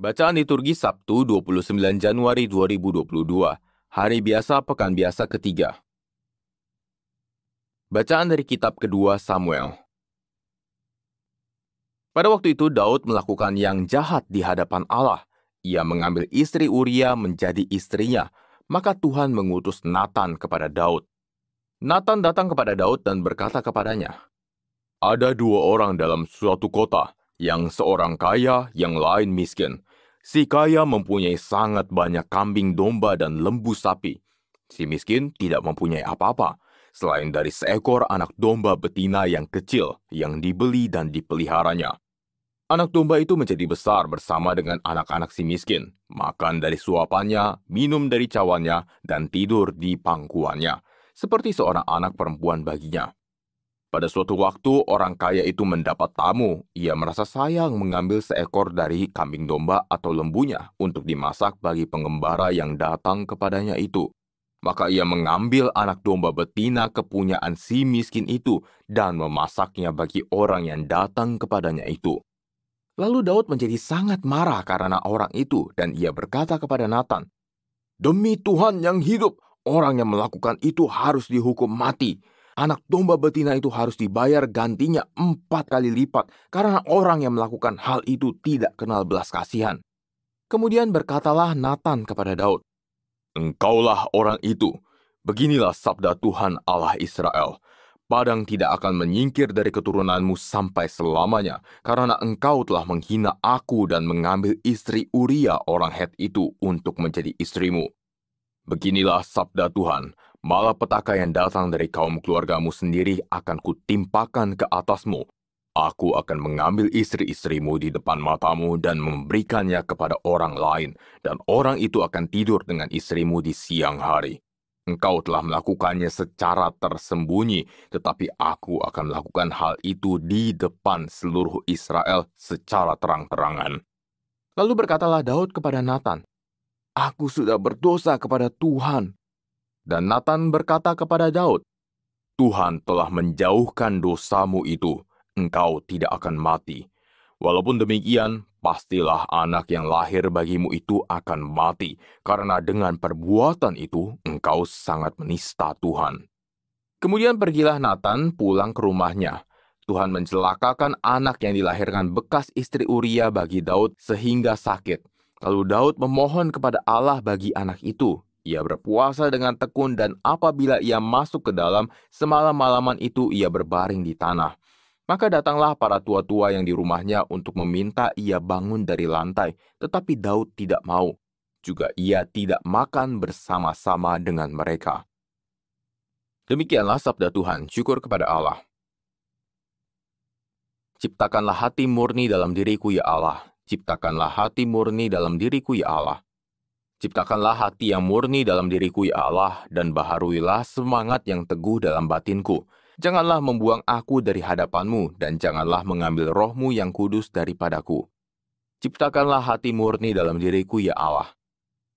Bacaan liturgi Sabtu 29 Januari 2022, Hari Biasa Pekan Biasa ketiga. Bacaan dari kitab kedua Samuel. Pada waktu itu Daud melakukan yang jahat di hadapan Allah. Ia mengambil istri Uria menjadi istrinya, maka Tuhan mengutus Natan kepada Daud. Natan datang kepada Daud dan berkata kepadanya, "Ada dua orang dalam suatu kota, yang seorang kaya, yang lain miskin. Si kaya mempunyai sangat banyak kambing domba dan lembu sapi. Si miskin tidak mempunyai apa-apa, selain dari seekor anak domba betina yang kecil, yang dibeli dan dipeliharanya. Anak domba itu menjadi besar bersama dengan anak-anak si miskin, makan dari suapannya, minum dari cawannya, dan tidur di pangkuannya, seperti seorang anak perempuan baginya. Pada suatu waktu, orang kaya itu mendapat tamu. Ia merasa sayang mengambil seekor dari kambing domba atau lembunya untuk dimasak bagi pengembara yang datang kepadanya itu. Maka ia mengambil anak domba betina kepunyaan si miskin itu dan memasaknya bagi orang yang datang kepadanya itu. Lalu Daud menjadi sangat marah karena orang itu, dan ia berkata kepada Natan, "Demi Tuhan yang hidup, orang yang melakukan itu harus dihukum mati. Anak domba betina itu harus dibayar gantinya 4 kali lipat, karena orang yang melakukan hal itu tidak kenal belas kasihan." Kemudian berkatalah Natan kepada Daud, "Engkaulah orang itu. Beginilah sabda Tuhan Allah Israel. Padang tidak akan menyingkir dari keturunanmu sampai selamanya, karena engkau telah menghina aku dan mengambil istri Uria orang Het itu untuk menjadi istrimu. Beginilah sabda Tuhan, malapetaka yang datang dari kaum keluargamu sendiri akan kutimpakan ke atasmu. Aku akan mengambil istri-istrimu di depan matamu dan memberikannya kepada orang lain, dan orang itu akan tidur dengan istrimu di siang hari. Engkau telah melakukannya secara tersembunyi, tetapi aku akan melakukan hal itu di depan seluruh Israel secara terang-terangan." Lalu berkatalah Daud kepada Natan, "Aku sudah berdosa kepada Tuhan." Dan Natan berkata kepada Daud, "Tuhan telah menjauhkan dosamu itu, engkau tidak akan mati. Walaupun demikian, pastilah anak yang lahir bagimu itu akan mati, karena dengan perbuatan itu engkau sangat menista Tuhan." Kemudian pergilah Natan pulang ke rumahnya. Tuhan mencelakakan anak yang dilahirkan bekas istri Uria bagi Daud sehingga sakit. Lalu Daud memohon kepada Allah bagi anak itu. Ia berpuasa dengan tekun, dan apabila ia masuk ke dalam, semalam-malaman itu ia berbaring di tanah. Maka datanglah para tua-tua yang di rumahnya untuk meminta ia bangun dari lantai, tetapi Daud tidak mau. Juga ia tidak makan bersama-sama dengan mereka. Demikianlah sabda Tuhan, syukur kepada Allah. Ciptakanlah hati murni dalam diriku, ya Allah. Ciptakanlah hati murni dalam diriku, ya Allah. Ciptakanlah hati yang murni dalam diriku, ya Allah, dan baharuilah semangat yang teguh dalam batinku. Janganlah membuang aku dari hadapanmu, dan janganlah mengambil rohmu yang kudus daripadaku. Ciptakanlah hati murni dalam diriku, ya Allah.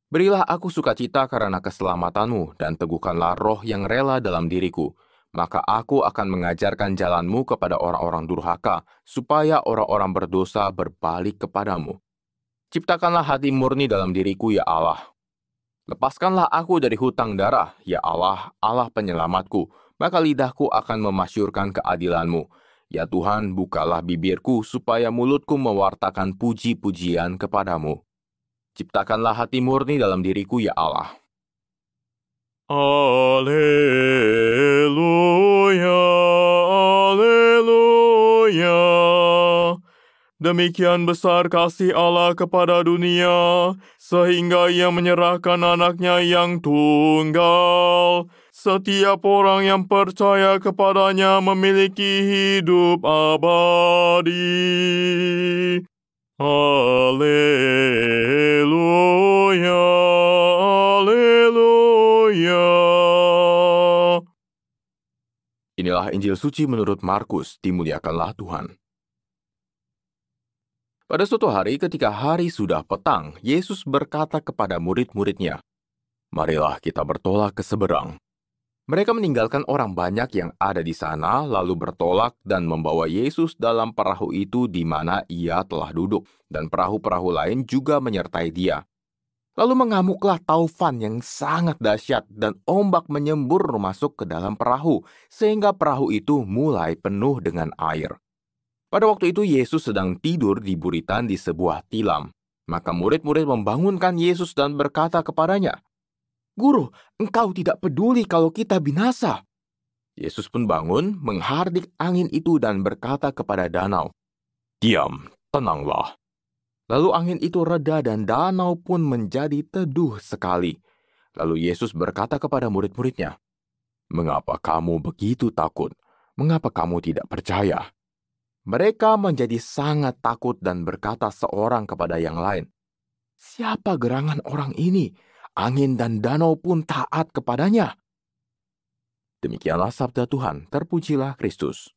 Berilah aku sukacita karena keselamatanmu, dan teguhkanlah roh yang rela dalam diriku. Maka aku akan mengajarkan jalanmu kepada orang-orang durhaka, supaya orang-orang berdosa berbalik kepadamu. Ciptakanlah hati murni dalam diriku, ya Allah. Lepaskanlah aku dari hutang darah, ya Allah, Allah penyelamatku. Maka lidahku akan memasyurkan keadilanmu. Ya Tuhan, bukalah bibirku, supaya mulutku mewartakan puji-pujian kepadamu. Ciptakanlah hati murni dalam diriku, ya Allah. Alleluia, alleluia. Demikian besar kasih Allah kepada dunia, sehingga Ia menyerahkan anaknya yang tunggal. Setiap orang yang percaya kepadanya memiliki hidup abadi. Alleluia, alleluia. Inilah Injil suci menurut Markus, dimuliakanlah Tuhan. Pada suatu hari ketika hari sudah petang, Yesus berkata kepada murid-muridnya, "Marilah kita bertolak ke seberang." Mereka meninggalkan orang banyak yang ada di sana, lalu bertolak dan membawa Yesus dalam perahu itu di mana ia telah duduk, dan perahu-perahu lain juga menyertai dia. Lalu mengamuklah taufan yang sangat dahsyat, dan ombak menyembur masuk ke dalam perahu, sehingga perahu itu mulai penuh dengan air. Pada waktu itu Yesus sedang tidur di buritan di sebuah tilam. Maka murid-murid membangunkan Yesus dan berkata kepadanya, "Guru, engkau tidak peduli kalau kita binasa." Yesus pun bangun, menghardik angin itu dan berkata kepada danau, "Diam, tenanglah." Lalu angin itu reda dan danau pun menjadi teduh sekali. Lalu Yesus berkata kepada murid-muridnya, "Mengapa kamu begitu takut? Mengapa kamu tidak percaya?" Mereka menjadi sangat takut dan berkata seorang kepada yang lain, "Siapa gerangan orang ini? Angin dan danau pun taat kepadanya." Demikianlah sabda Tuhan, terpujilah Kristus.